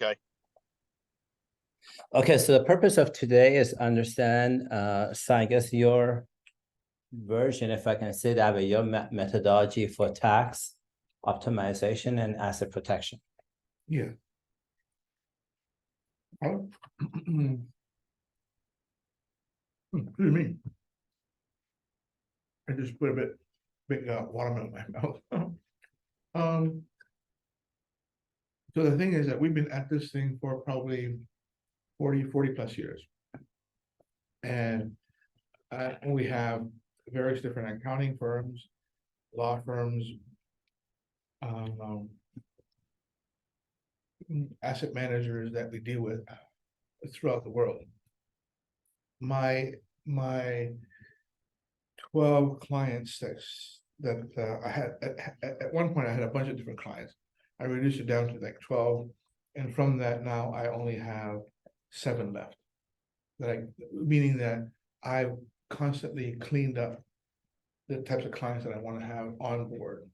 Okay. Okay, so the purpose of today is understand, so I guess your version, if I can say that way, your methodology for tax optimization and asset protection. Yeah. Oh. What do you mean? I just put a big watermelon in my mouth. So the thing is that we've been at this thing for probably 40 plus years. And we have various different accounting firms, law firms, asset managers that we deal with throughout the world. My 12 clients that I had at one point, I had a bunch of different clients. I reduced it down to like 12, and from that now I only have 7 left. Meaning that I've constantly cleaned up the types of clients that I want to have on board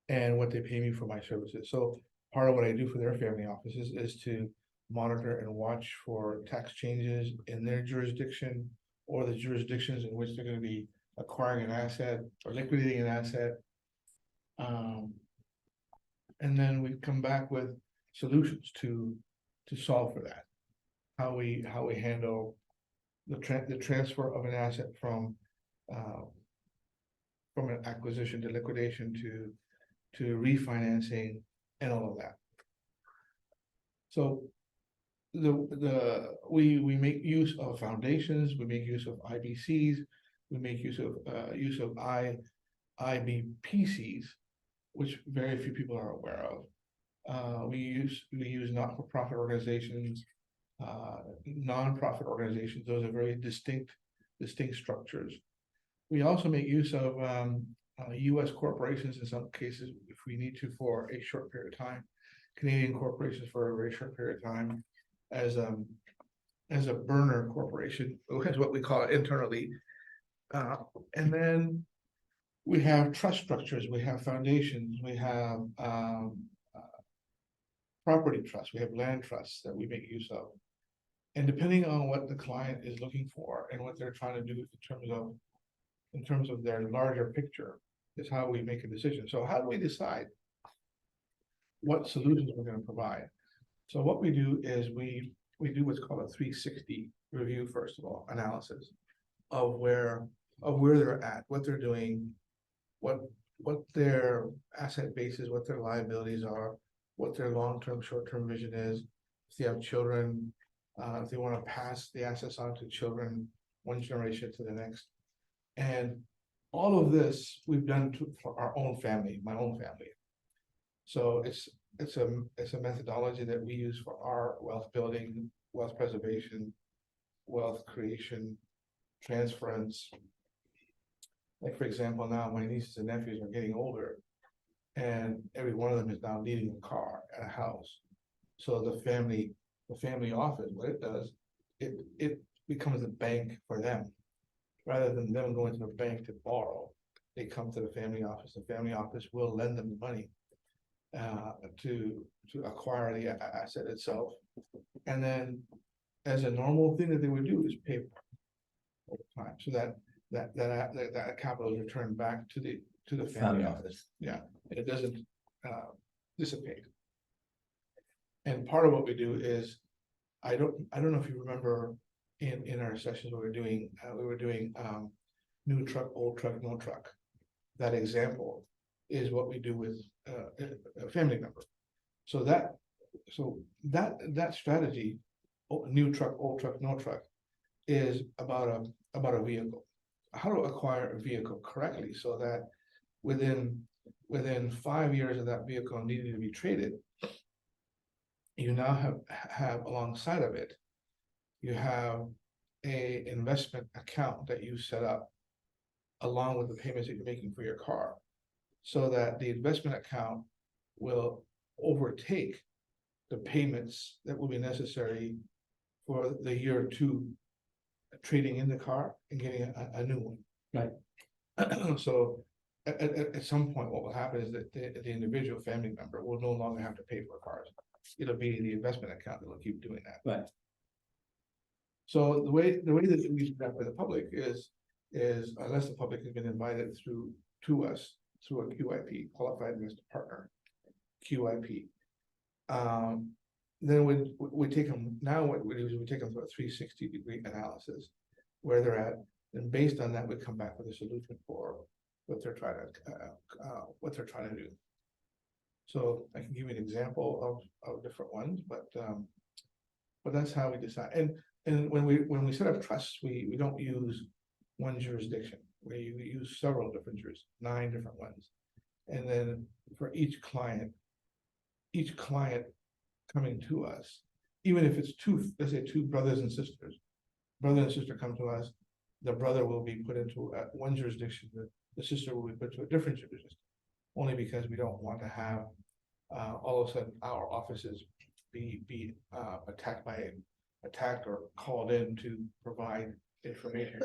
and what they pay me for my services. So part of what I do for their family offices is to monitor and watch for tax changes in their jurisdiction or the jurisdictions in which they're going to be acquiring an asset or liquidating an asset. And then we come back with solutions to solve for that. How we handle the transfer of an asset from an acquisition to liquidation to refinancing and all of that. So we make use of foundations, we make use of IBCs, we make use of IBPCs, which very few people are aware of. We use not-for-profit organizations, non-profit organizations. Those are very distinct structures. We also make use of U.S. corporations in some cases if we need to for a short period of time. Canadian corporations for a very short period of time as a burner corporation, is what we call it internally. And then we have trust structures, we have foundations, we have property trusts, we have land trusts that we make use of. And depending on what the client is looking for and what they're trying to do in terms of their larger picture is how we make a decision. So how do we decide what solutions we're going to provide? So what we do is we do what's called a 360 review, first of all, analysis of where they're at, what they're doing, what their asset base is, what their liabilities are, what their long-term, short-term vision is, if they have children, if they want to pass the assets on to children, one generation to the next. And all of this we've done for our own family, my own family. So it's a methodology that we use for our wealth building, wealth preservation, wealth creation, transference. Like, for example, now my nieces and nephews are getting older, and every one of them is now needing a car and a house. So the family office, what it does, it becomes a bank for them. Rather than them going to the bank to borrow, they come to the family office. The family office will lend them the money to acquire the asset itself. And then, as a normal thing that they would do, is pay over time, so that capital is returned back to the family office. Yeah, it doesn't dissipate. And part of what we do is, I don't know if you remember in our sessions we were doing new truck, old truck, no truck. That example is what we do with a family member. So that strategy, new truck, old truck, no truck, is about a vehicle. How to acquire a vehicle correctly so that within 5 years of that vehicle needing to be traded, you now have alongside of it, you have a investment account that you set up along with the payments that you're making for your car, so that the investment account will overtake the payments that will be necessary for the year or two trading in the car and getting a new one. Right. So at some point, what will happen is that the individual family member will no longer have to pay for cars. it'll be the investment account that will keep doing that. Right. So the way that we do that for the public is unless the public has been invited to us through a QIP, qualified investor partner, QIP. Then we take them, now what we do is we take them through a 360-degree analysis where they're at, and based on that, we come back with a solution for what they're trying to do. So I can give you an example of different ones, but that's how we decide. And when we set up trusts, we don't use one jurisdiction. We use several different 9 different ones. And then for each client coming to us, even if it's let's say two brothers and sisters, brother and sister come to us, the brother will be put into one jurisdiction, the sister will be put to a different jurisdiction, only because we don't want to have all of a sudden our offices be attacked or called in to provide information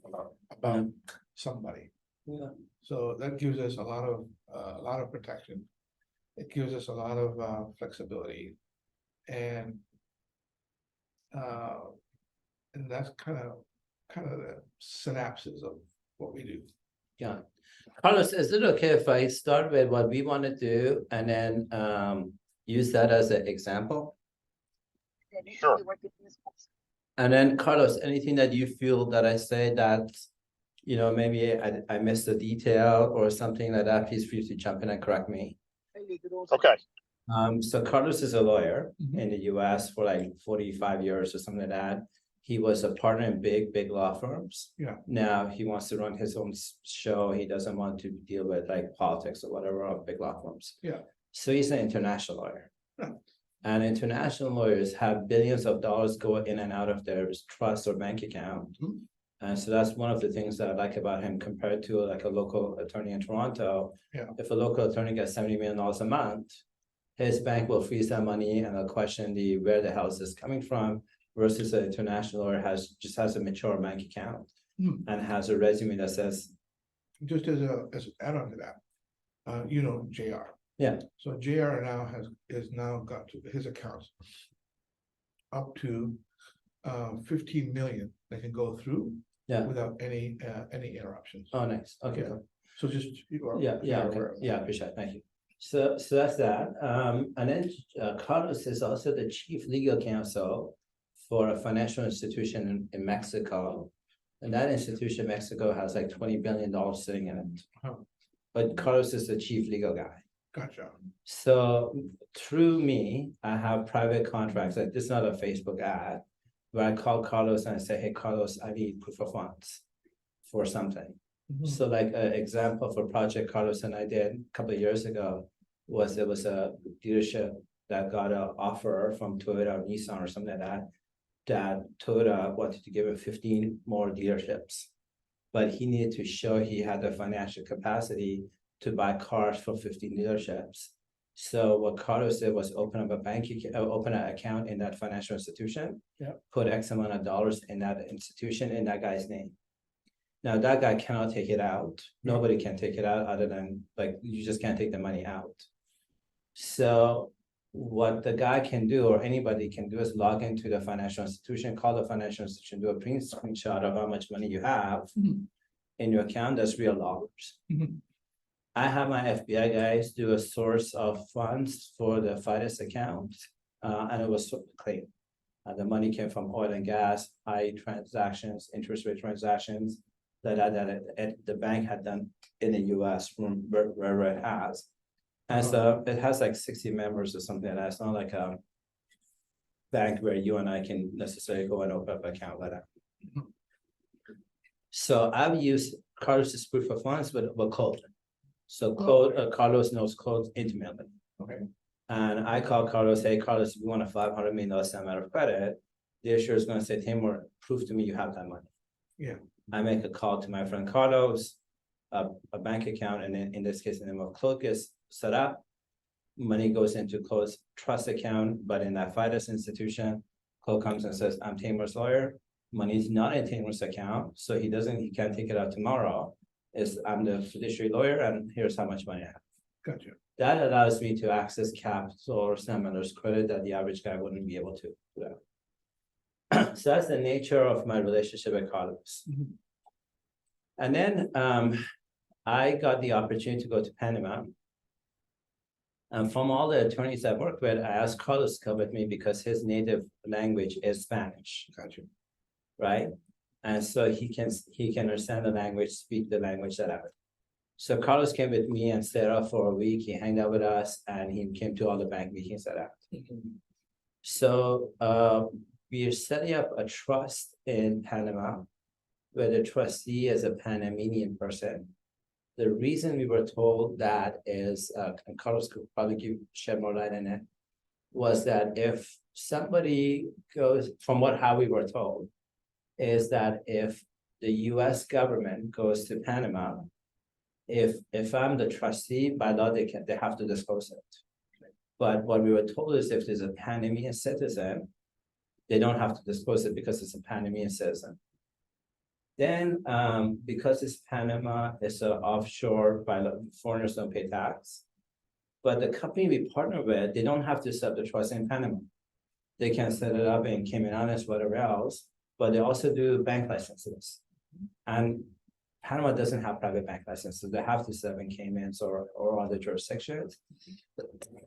about somebody. Yeah. So that gives us a lot of protection. It gives us a lot of flexibility, and that's kind of the synapses of what we do. Yeah. Carlos, is it okay if I start with what we want to do and then use that as an example? Sure. And then Carlos, anything that you feel that I say that, maybe I missed a detail or something like that, please feel free to jump in and correct me. Okay. So Carlos is a lawyer in the US for like 45 years or something like that. He was a partner in big law firms. Yeah. Now he wants to run his own show. He doesn't want to deal with like politics or whatever of big law firms. Yeah. So he's an international lawyer. Yeah. And international lawyers have billions of dollars go in and out of their trust or bank account. And so that's one of the things that I like about him compared to like a local attorney in Toronto. Yeah. If a local attorney gets $70 million a month, his bank will freeze that money and they'll question where the hell is this coming from, versus an international lawyer just has a mature bank account and has a resume that says. Just as an add-on to that, JR. Yeah. So JR has now got to his accounts up to 15 million that can go through without any interruptions. Oh, nice. Okay. Yeah. So just Appreciate it. Thank you. So that's that. And then Carlos is also the chief legal counsel for a financial institution in Mexico. And that institution, Mexico, has like $20 billion sitting in it. But Carlos is the chief legal guy. Gotcha. So through me, I have private contracts. Like this is not a Facebook ad, where I call Carlos and I say, hey, Carlos, I need proof of funds for something. So like an example for project Carlos and I did a couple of years ago was it was a dealership that got an offer from Toyota or Nissan or something like that Toyota wanted to give him 15 more dealerships, but he needed to show he had the financial capacity to buy cars for 15 dealerships. So what Carlos did was open up open an account in that financial institution, put X amount of dollars in that institution in that guy's name. Now that guy cannot take it out. Nobody can take it out other than like, you just can't take the money out. So what the guy can do or anybody can do is log into the financial institution, call the financial institution, do a print screenshot of how much money you have in your account. That's real dollars. I have my FBI guys do a source of funds for the FIDUS account, and it was clean. The money came from oil and gas, high transactions, interest rate transactions that the bank had done in the US from where it has. And so it has like 60 members or something like that. It's not like a bank where you and I can necessarily go and open up an account like that. So I've used Carlos's proof of funds with code. So Carlos knows code intimately. Okay. And I call Carlos, hey, Carlos, if you want a $500 million amount of credit, the issuer is going to say, Taimour, prove to me you have that money. Yeah. I make a call to my friend Carlos, a bank account, and then in this case, the name of Claude gets set up. Money goes into Claude's trust account, but in that FIDUS institution, Claude comes and says, I'm Taimour's lawyer. Money is not in Taimour's account, so he can't take it out tomorrow. I'm the fiduciary lawyer, and here's how much money I have. Gotcha. That allows me to access capital or some others credit that the average guy wouldn't be able to do that. So that's the nature of my relationship with Carlos. Mhm. And then I got the opportunity to go to Panama. And from all the attorneys I worked with, I asked Carlos to come with me because his native language is Spanish, Gotcha. right? And so he can understand the language, speak the language that I would. So Carlos came with me and stayed up for a week. He hung out with us and he came to all the bank meetings that I had. So we are setting up a trust in Panama where the trustee is a Panamanian person. The reason we were told that is, and Carlos could probably shed more light on it, was that if somebody goes, from how we were told, is that if the US government goes to Panama, if I'm the trustee, by law, they have to disclose it. But what we were told is if there's a Panamanian citizen, they don't have to disclose it because it's a Panamanian citizen. Then, because it's Panama, it's an offshore, by law, foreigners don't pay tax. But the company we partner with, they don't have to set up the trust in Panama. They can set it up in Cayman Islands, whatever else, but they also do bank licenses. And Panama doesn't have private bank licenses. They have to set up in Caymans or other jurisdictions.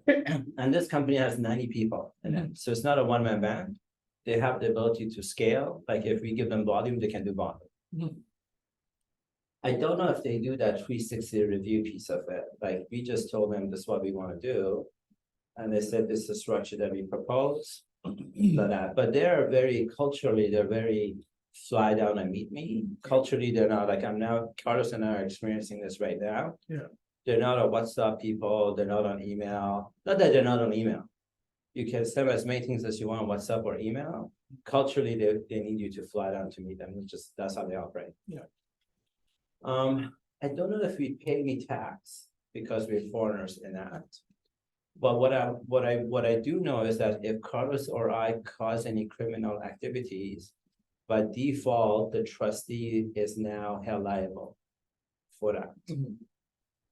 And this company has 90 people in it. So it's not a one-man band. They have the ability to scale. Like if we give them volume, they can do volume. I don't know if they do that 360 review piece of it. Like we just told them this is what we want to do. And they said this is the structure that we propose. But they're very culturally, they're very fly down and meet me. Culturally, they're not like Carlos and I are experiencing this right now. Yeah. They're not a WhatsApp people, they're not on email. Not that they're not on email. You can send as many things as you want on WhatsApp or email. Culturally, they need you to fly down to meet them. It's just that's how they operate. Yeah. I don't know if we pay any tax because we're foreigners in that. But what I do know is that if Carlos or I cause any criminal activities, by default, the trustee is now held liable for that.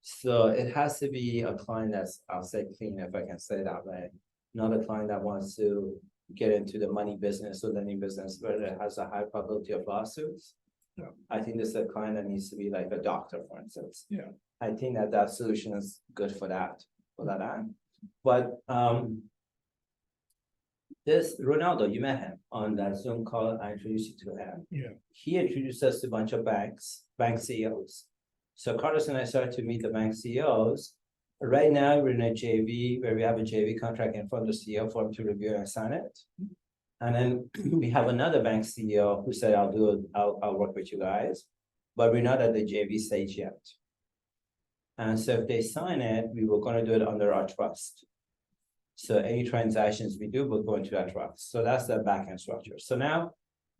So it has to be a client that's, I'll say clean, if I can say that way, not a client that wants to get into the money business or lending business where it has a high probability of lawsuits. Yeah. I think this is a client that needs to be like a doctor, for instance. Yeah. I think that solution is good for that. But this Ronaldo, you met him on that Zoom call. I introduced you to him. Yeah. He introduced us to a bunch of bank CEOs. So Carlos and I started to meet the bank CEOs. Right now, we're in a JV where we have a JV contract in front of the CEO for him to review and sign it. And then we have another bank CEO who said, I'll work with you guys, but we're not at the JV stage yet. And so if they sign it, we were going to do it under our trust. So any transactions we do will go into that trust. So that's the backend structure. So now,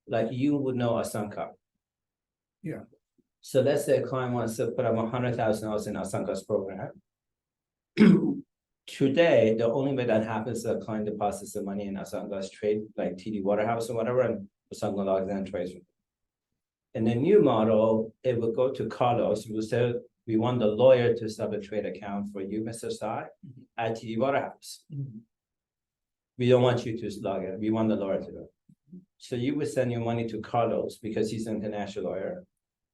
like you would know Asanka. Yeah. So let's say a client wants to put up $100,000 in Asanka's program. Today, the only way that happens is a client deposits the money in Asanka's trade, like TD Waterhouse or whatever, and Asanka logs in and trades with it. In the new model, it will go to Carlos. We will say, we want the lawyer to set up a trade account for you, Mr. Sai, at TD Waterhouse. We don't want you to log in. We want the lawyer to do it. So you would send your money to Carlos because he's an international lawyer.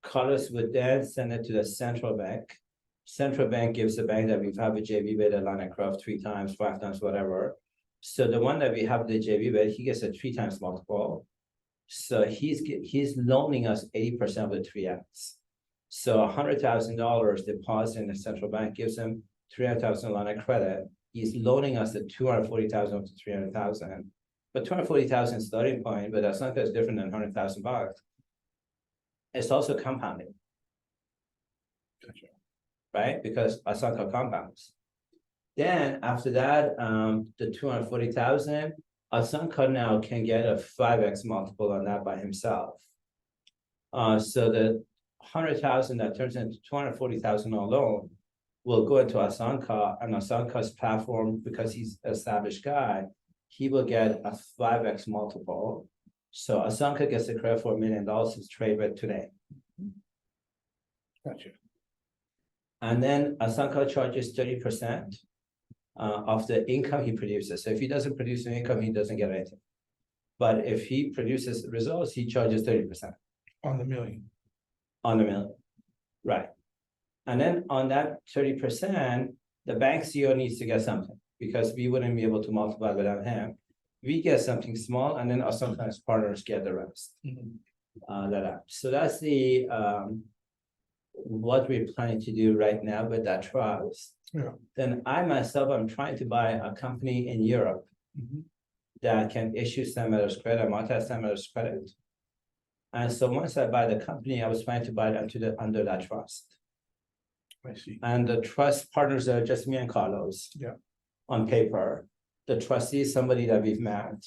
Carlos would then send it to the central bank. Central bank gives the bank that we've had a JV with Atlantic Craft 3 times, 5 times, whatever. So the one that we have the JV with, he gets a 3 times multiple. So he's loaning us 80% of the 3x. So $100,000 deposit in the central bank gives him $300,000 line of credit. He's loaning us at $240,000 up to $300,000. But $240,000 starting point, but that's not as different than $100,000. It's also compounding. Gotcha. Right? Because Asanka compounds. Then after that, the 240,000, Asanka now can get a 5x multiple on that by himself. So the 100,000 that turns into 240,000 alone will go into Asanka, and Asanka's platform, because he's an established guy, he will get a 5x multiple. So Asanka gets the credit for $1 million to trade with today. Gotcha. And then Asanka charges 30% of the income he produces. So if he doesn't produce an income, he doesn't get anything. But if he produces results, he charges 30% On the million. on the million. Right. And then on that 30%, the bank CEO needs to get something because we wouldn't be able to multiply without him. We get something small, and then our sometimes partners get the rest. So that's the what we're planning to do right now with that trust. Yeah. Then I myself am trying to buy a company in Europe that can issue some letters of credit, monetize some letters of credit. And so once I buy the company, I was planning to buy it under that trust. I see. And the trust partners are just me and Carlos. Yeah. On paper. The trustee is somebody that we've met.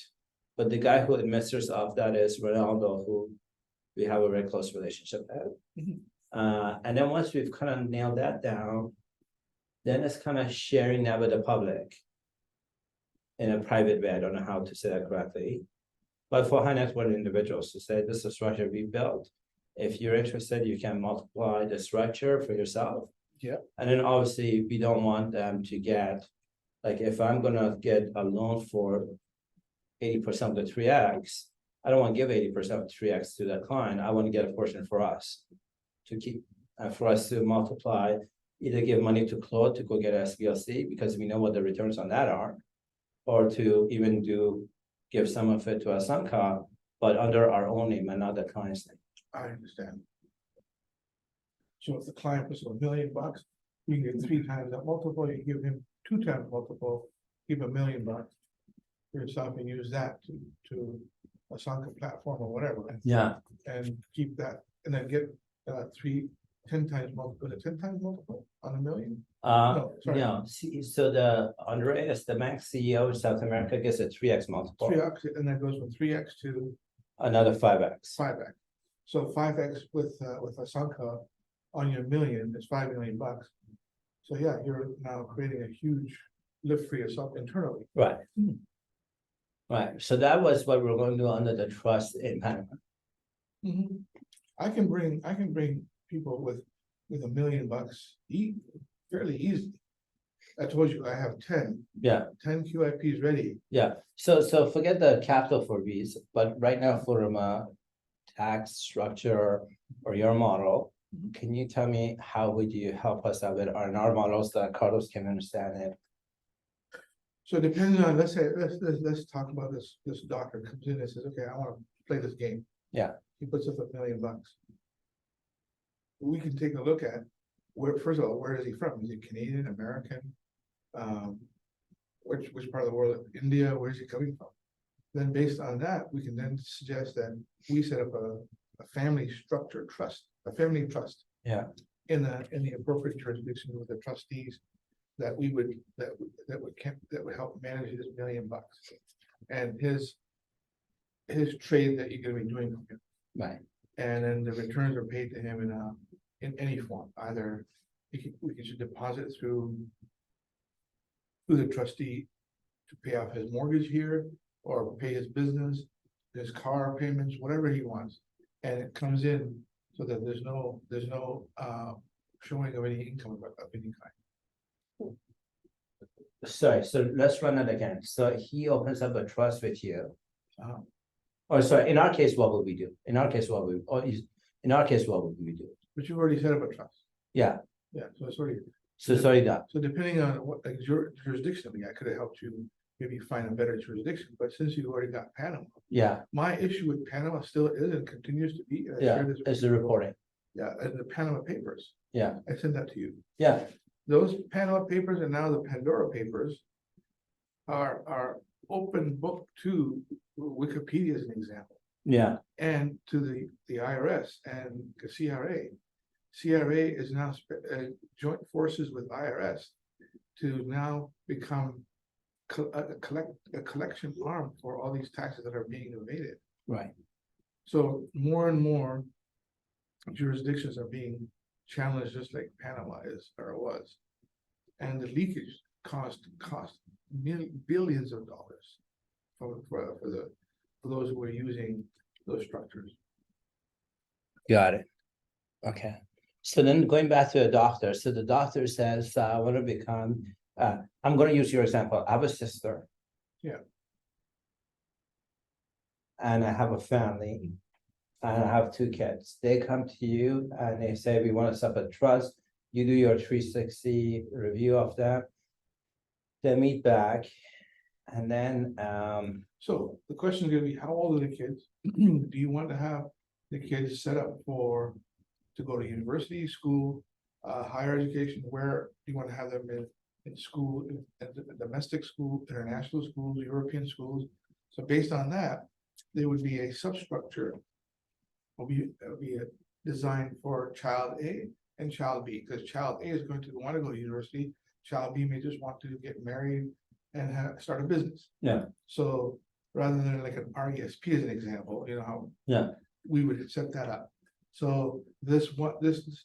But the guy who administers of that is Ronaldo, who we have a very close relationship with. And then once we've kind of nailed that down, then it's kind of sharing that with the public in a private way. I don't know how to say that correctly. But for high net worth individuals to say this is a structure we built. If you're interested, you can multiply the structure for yourself. Yeah. And then obviously we don't want them to get, like if I'm gonna get a loan for 80% of the 3x, I don't want to give 80% of 3x to the client. I want to get a portion for us to keep, for us to multiply, either give money to Claude to go get SBLC because we know what the returns on that are, or to even give some of it to Asanka, but under our own name and not the client's name. I understand. So if the client puts $1 million, you can get 3 times that multiple, you give him 2 times multiple, give $1 million for yourself and use that to a Asanka platform or whatever. Yeah. And keep that, and then get 10 times multiple, 10 times multiple on $1 million? No, sorry. No, see, so the Andreas, the Max CEO in South America gets a 3x multiple. 3x, and that goes from 3x to Another 5x. 5x. So 5x with Asanka on your million is $5 million. So yeah, you're now creating a huge lift for yourself internally. Right. Right. So that was what we're going to do under the trust in Panama. I can bring people with $1 million fairly easily. I told you I have 10 QIPs ready. Yeah. So forget the capital for V's, but right now from a tax structure or your model, can you tell me how would you help us out with our models that Carlos can understand it? So depending on, let's talk about this doctor comes in and says, okay, I want to play this game. Yeah. He puts up $1 million. We can take a look at where, first of all, where is he from? Is he Canadian, American? Which part of the world? India? Where is he coming from? Then based on that, we can then suggest that we set up a family structure trust, a family trust. Yeah. In the appropriate jurisdiction with the trustees that would help manage his $1 million and his trade that you're going to be doing for him. Right. And then the returns are paid to him in any form. Either we can deposit through the trustee to pay off his mortgage here, or pay his business, his car payments, whatever he wants, and it comes in so that there's no showing of any income of any kind. Sorry, so let's run it again. So he opens up a trust with you. Or sorry, in our case, what would we do? In our case, what would we do? But you've already set up a trust. Yeah. Yeah, so it's already. So sorry that. So depending on what jurisdiction, I could have helped you maybe find a better jurisdiction, but since you've already got Panama. Yeah. My issue with Panama still is and continues to be. It's the reporting. Yeah, and the Panama Papers. Yeah. I sent that to you. Yeah. Those Panama Papers and now the Pandora Papers are open book to Wikipedia as an example. Yeah. And to the IRS and the CRA. CRA is now joint forces with IRS to now become a collection arm for all these taxes that are being evaded. Right. So more and more jurisdictions are being challenged, just like Panama is or was, and the leakage cost billions of dollars for those who are using those structures. Got it. Okay. So then going back to the doctor, so the doctor says, I want to become, I'm going to use your example. I have a sister. Yeah. And I have a family. And I have 2 kids. They come to you and they say, we want to set up a trust. You do your 360 review of them. They meet back. And then, So the question is gonna be, how old are the kids? Do you want to have the kids set up to go to university, school, higher education? Where do you want to have them in school, in domestic school, international schools, European schools? So based on that, there would be a substructure. Will be designed for child A and child B, because child A is going to want to go to university, child B may just want to get married and start a business. yeah, So rather than like an RESP as an example, you know how yeah, we would set that up. So this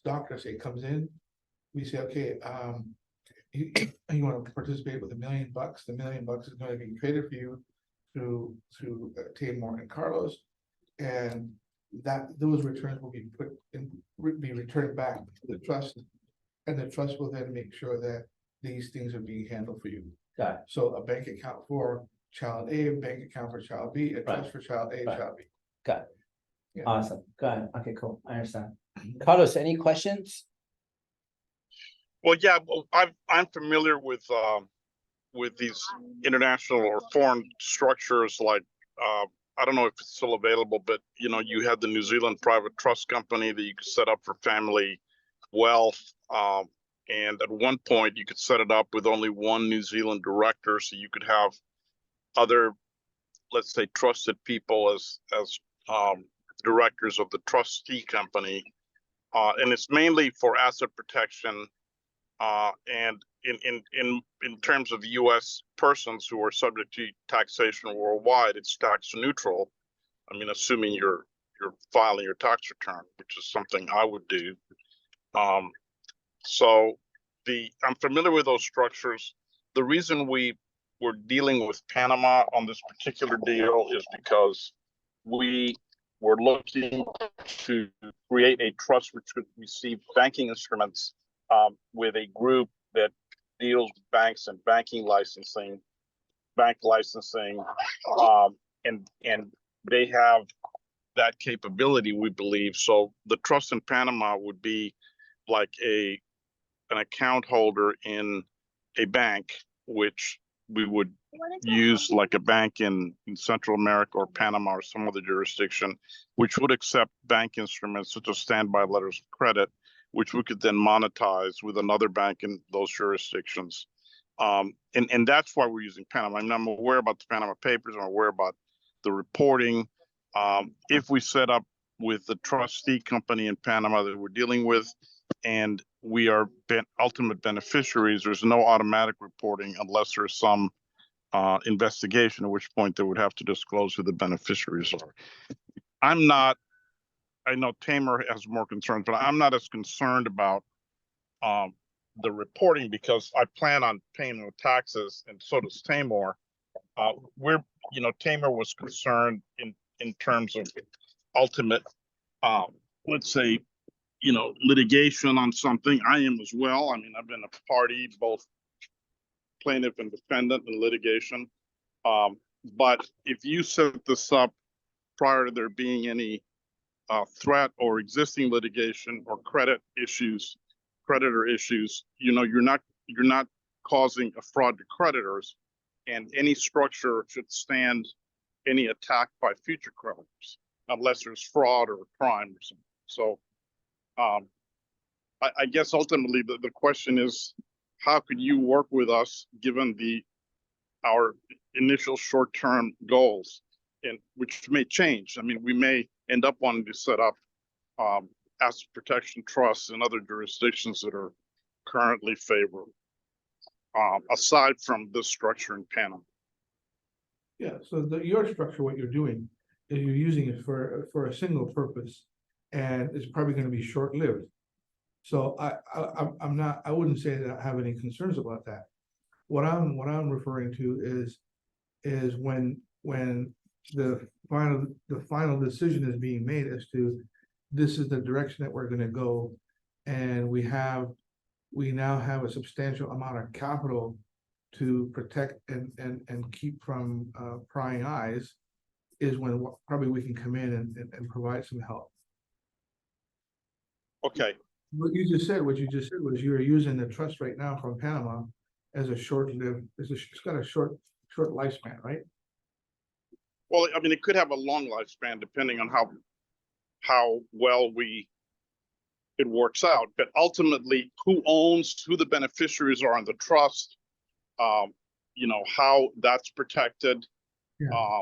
doctor say comes in, we say, okay, you want to participate with $1 million. The $1 million is going to be created for you through Taimour and Carlos, and that those returns will be returned back to the trust, and the trust will then make sure that these things are being handled for you. got it. So a bank account for child A, a bank account for child B, a trust for child A, Right. child B. Got it. Yeah. Awesome. Got it. Okay, cool. I understand. Carlos, any questions? Well, yeah, well, I'm familiar with these international or foreign structures like I don't know if it's still available, but you know, you had the New Zealand private trust company that you could set up for family wealth. And at one point you could set it up with only one New Zealand director, so you could have other, let's say, trusted people as directors of the trustee company. And it's mainly for asset protection. And in terms of U.S. persons who are subject to taxation worldwide, it's tax neutral. I mean, assuming you're filing your tax return, which is something I would do. So I'm familiar with those structures. The reason we were dealing with Panama on this particular deal is because we were looking to create a trust which would receive banking instruments with a group that deals with banks and banking licensing, bank licensing, and they have that capability, we believe. So the trust in Panama would be like an account holder in a bank, which we would use like a bank in Central America or Panama or some other jurisdiction, which would accept bank instruments such as standby letters of credit, which we could then monetize with another bank in those jurisdictions. And that's why we're using Panama. I mean, I'm aware about the Panama Papers. I'm aware about the reporting. If we set up with the trustee company in Panama that we're dealing with, and we are ultimate beneficiaries, there's no automatic reporting unless there's some investigation, at which point they would have to disclose who the beneficiaries are. I know Taimour has more concerns, but I'm not as concerned about the reporting because I plan on paying no taxes, and so does Taimour. Taimour was concerned in terms of ultimate, let's say, litigation on something. I am as well. I mean, I've been a party, both plaintiff and defendant in litigation. But if you set this up prior to there being any threat or existing litigation or creditor issues, you're not causing a fraud to creditors, and any structure should stand any attack by future creditors unless there's fraud or crime or something. So I guess ultimately the question is, how could you work with us given our initial short-term goals, and which may change? I mean, we may end up wanting to set up asset protection trusts in other jurisdictions that are currently favorable, aside from this structure in Panama. Yeah, so your structure, what you're doing is you're using it for a single purpose, and it's probably going to be short-lived. So I wouldn't say that I have any concerns about that. What I'm referring to is when the final decision is being made as to this is the direction that we're going to go, And we now have a substantial amount of capital to protect and keep from prying eyes, is when probably we can come in and provide some help. Okay, What you just said was you are using the trust right now from Panama as a short-lived, it's got a short lifespan, right? well, I mean, it could have a long lifespan depending on how well it works out, but ultimately who the beneficiaries are in the trust, you know, how that's protected. Yeah.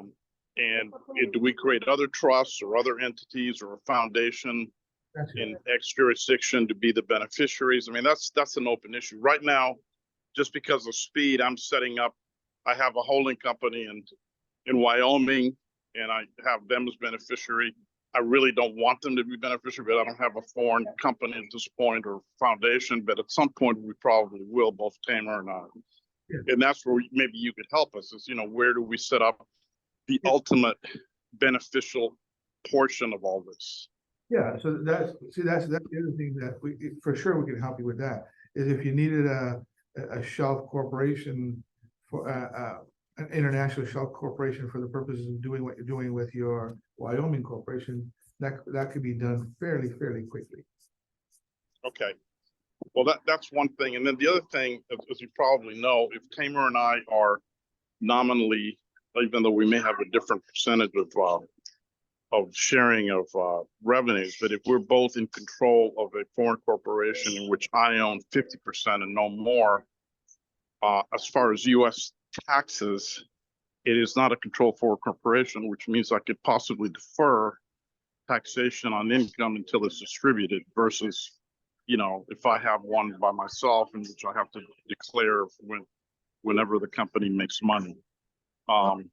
Do we create other trusts or other entities or a foundation That's in it. X jurisdiction to be the beneficiaries? I mean, that's an open issue right now. Just because of speed, I have a holding company in Wyoming, and I have them as beneficiary. I really don't want them to be beneficiary, but I don't have a foreign company at this point or foundation, but at some point we probably will, both Taimour and I. Yeah. And that's where maybe you could help us, is, you know, where do we set up the ultimate beneficial portion of all this? Yeah, so that's the other thing that for sure we can help you with that, is if you needed a shelf corporation for an international shelf corporation for the purposes of doing what you're doing with your Wyoming corporation, that could be done fairly quickly. Okay. Well, that's one thing. And then the other thing, as you probably know, if Taimour and I are nominally, even though we may have a different percentage of sharing of revenues, but if we're both in control of a foreign corporation in which I own 50% and no more, as far as U.S. taxes, it is not a control foreign corporation, which means I could possibly defer taxation on income until it's distributed, versus, you know, if I have one by myself, in which I have to declare whenever the company makes money. I'm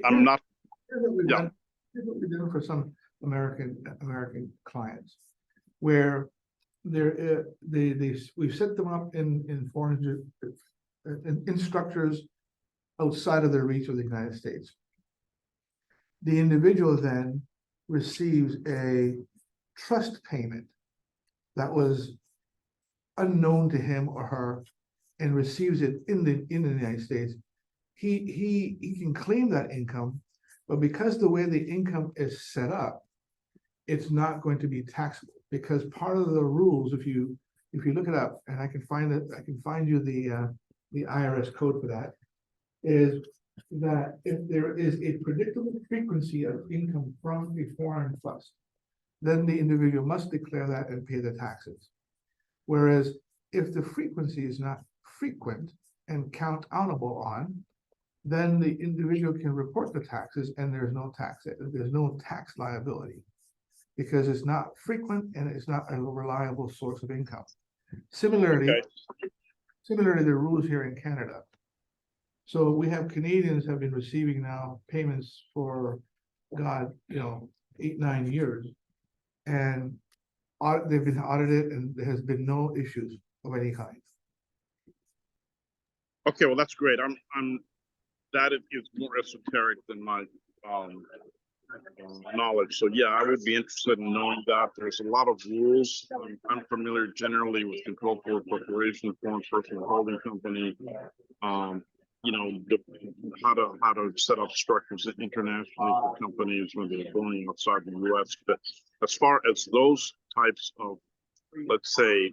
not. Here's what we've Yeah. done. Here's what we've done for some American clients, where we've set them up in foreign in structures outside of the reach of the United States. The individual then receives a trust payment that was unknown to him or her, and receives it in the United States. He can claim that income, but because the way the income is set up, it's not going to be taxable, because part of the rules, if you look it up, and I can find you the IRS code for that, is that if there is a predictable frequency of income from a foreign trust, then the individual must declare that and pay the taxes. Whereas if the frequency is not frequent and countable on, then the individual can report the taxes and there's no tax liability, because it's not frequent and it's not a reliable source of income. Similarly, the rules here in Canada. So we have Canadians have been receiving now payments for, God, 8-9 years, and they've been audited and there has been no issues of any kind. Okay, well, that's great. That is more esoteric than my knowledge. So yeah, I would be interested in knowing that. There's a lot of rules. I'm familiar generally with control for corporation, foreign personal holding company, you know, how to set up structures internationally for companies when they're going outside the U.S. But as far as those types of, let's say,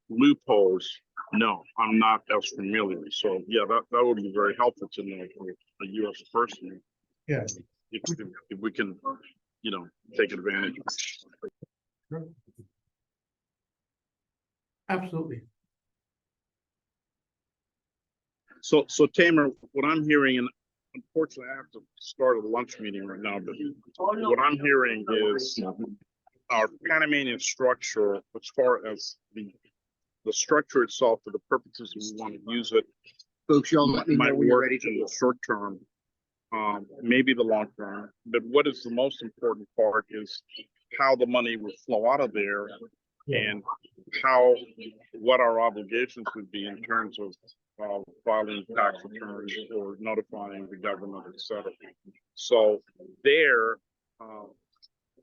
loopholes, no, I'm not as familiar. So yeah, that would be very helpful to know for a U.S. person. Yeah. If we can, you know, take advantage of it. Sure. Absolutely. So Taimour, what I'm hearing, and unfortunately I have to start a lunch meeting right now, but what I'm hearing is our Panamanian structure, as far as the structure itself, for the purposes we want to use it, Folks, y'all let me know might when you're work ready to in go. the short term, maybe the long term. But what is the most important part is how the money will flow out of there, and what our obligations would be in terms of filing tax returns or notifying the government, etc. So there,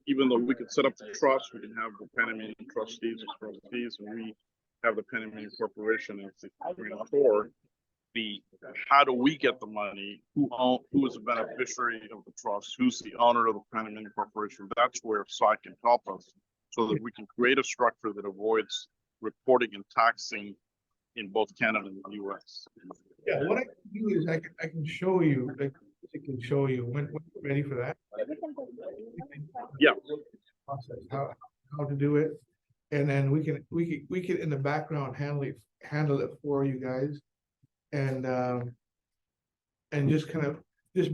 even though we could set up the trust, we can have the Panamanian trustees as trustees, and we have the Panamanian corporation as the grantor. How do we get the money? Who is the beneficiary of the trust? Who's the owner of the Panamanian corporation? That's where SI can help us, so that we can create a structure that avoids reporting and taxing in both Canada and the US. Yeah, what I can do is I can show you, like, I can show you when you're ready for that. Yeah. Process, how to do it. And then we can in the background handle it for you guys. And just kind of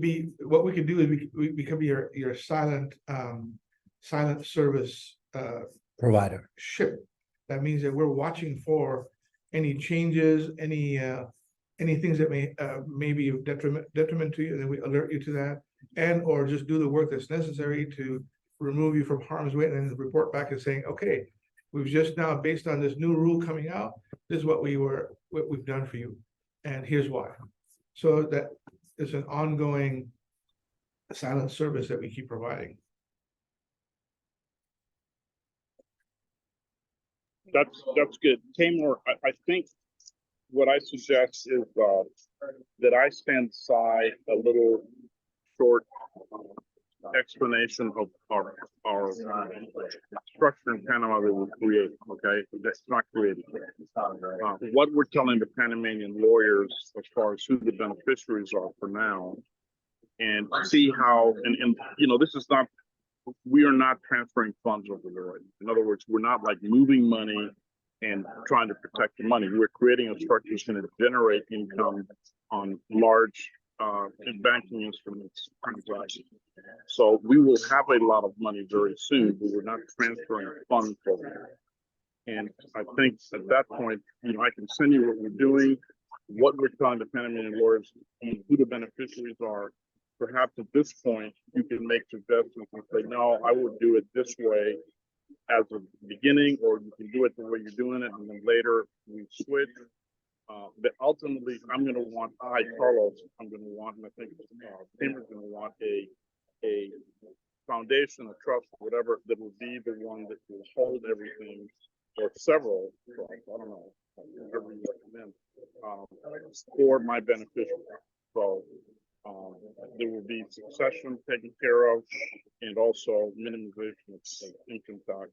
be, what we can do is we become your silent service Provider. ship. That means that we're watching for any changes, any things that may be detriment to you, and then we alert you to that, and or just do the work that's necessary to remove you from harm's way, and then report back and saying, okay, we've just now, based on this new rule coming out, this is what we've done for you, and here's why. So that it's an ongoing silent service that we keep providing. That's good. Taimour, I think what I suggest is that I send Sai a little short explanation of our structure in Panama that we create, okay? That's not created. What we're telling the Panamanian lawyers as far as who the beneficiaries are for now, and see how, and this is not, we are not transferring funds over there. In other words, we're not like moving money and trying to protect the money. We're creating a structure that's going to generate income on large banking instruments transactions. So we will have a lot of money very soon, but we're not transferring funds over there. And I think at that point, I can send you what we're doing, what we're telling the Panamanian lawyers, and who the beneficiaries are. Perhaps at this point, you can make suggestions and say, no, I would do it this way as a beginning, or you can do it the way you're doing it, and then later we switch. But ultimately, I'm going to want, Carlos, I'm going to want, and I think Taimour's going to want a foundation, a trust, whatever, that will be the one that will hold everything, or several, I don't know, whatever you recommend, for my beneficiary. So there will be succession taken care of, and also minimization of income tax,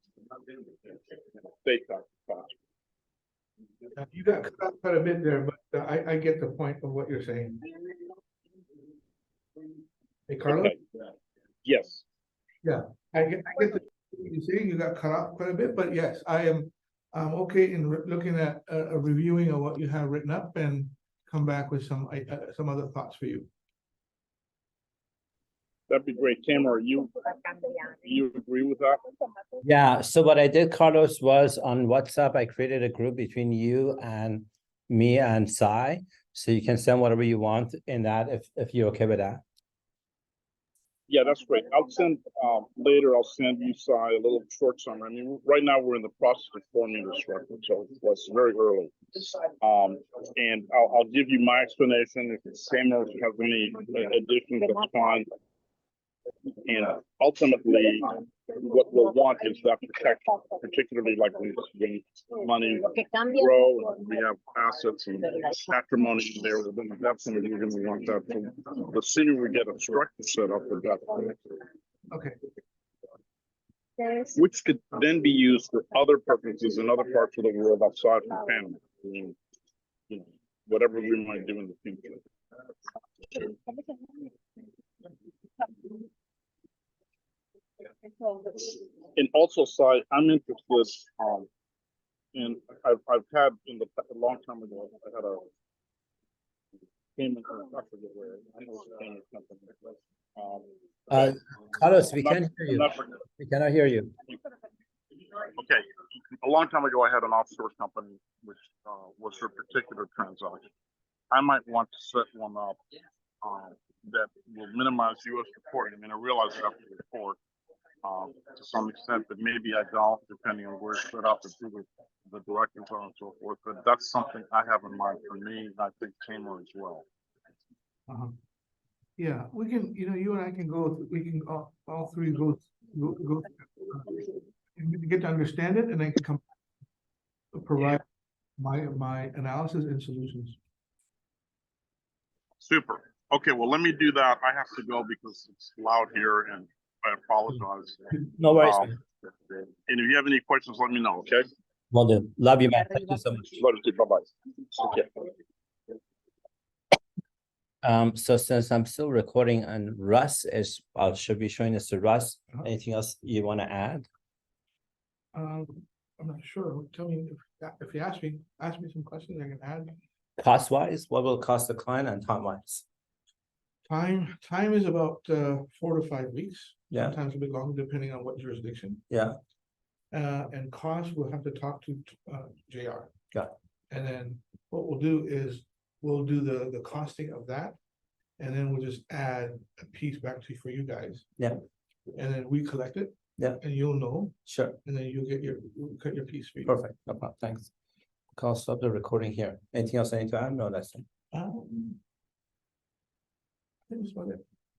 state tax costs. You got cut out quite a bit there, but I get the point of what you're saying. Hey, Carlos? Okay. Yes. Yeah, I get the, you're saying you got cut out quite a bit, but yes, I'm okay in looking at a reviewing of what you have written up and come back with some other thoughts for you. That'd be great. Taimour, you agree with that? Yeah, so what I did, Carlos, was on WhatsApp, I created a group between you and me and Sai. So you can send whatever you want in that if you're okay with that. Yeah, that's great. I'll send later. I'll send you, Sai, a little short summary. I mean, right now we're in the process of forming the structure, so it's very early. And I'll give you my explanation. If Taimour has any additions, that's fine. And ultimately, what we'll want is that protection, particularly like when money grow and we have assets and patrimony in there, then definitely we're going to want that. So the sooner we get a structure set up, the better. Okay. Which could then be used for other purposes in other parts of the world outside from Panama. I mean, whatever we might do in the future. And also, Sai, I'm interested, and I've had a long time ago, I had a payment, I forget where, I know it's a payment company. Carlos, we can't hear you. We cannot hear you. Okay, a long time ago, I had an offshore company, which was for a particular transaction. I might want to set one up that will minimize U.S. reporting. I mean, I realize I have to report to some extent, but maybe I don't, depending on where it's set up and who the directors are and so forth. But that's something I have in mind for me, and I think Taimour as well. Yeah, we can, you and I can go, we can all three go get to understand it and then come provide my analysis and solutions. Super. Okay, well, let me do that. I have to go because it's loud here and I apologize. No worries. Um, And if you have any questions, let me know, okay? Will do. Love you, man. Thank you so much. Bye-bye. Okay. So since I'm still recording and Russ is, I should be showing this to Russ. Uh-huh. Anything else you want to add? I'm not sure. Tell me if you ask me some questions I can add. Cost wise, what will it cost the client and time wise? Time is about 4 to 5 weeks. Yeah. Sometimes a bit longer depending on what jurisdiction. Yeah. And cost, we'll have to talk to JR. Got it. And then what we'll do is we'll do the costing of that. And then we'll just add a piece back to for you guys. Yeah. And then we collect it. Yeah. And you'll know, Sure. and then we'll cut your piece for you. Perfect. No problem. Thanks. I'll stop the recording here. Anything else I need to add? No, that's it. I think that's about it.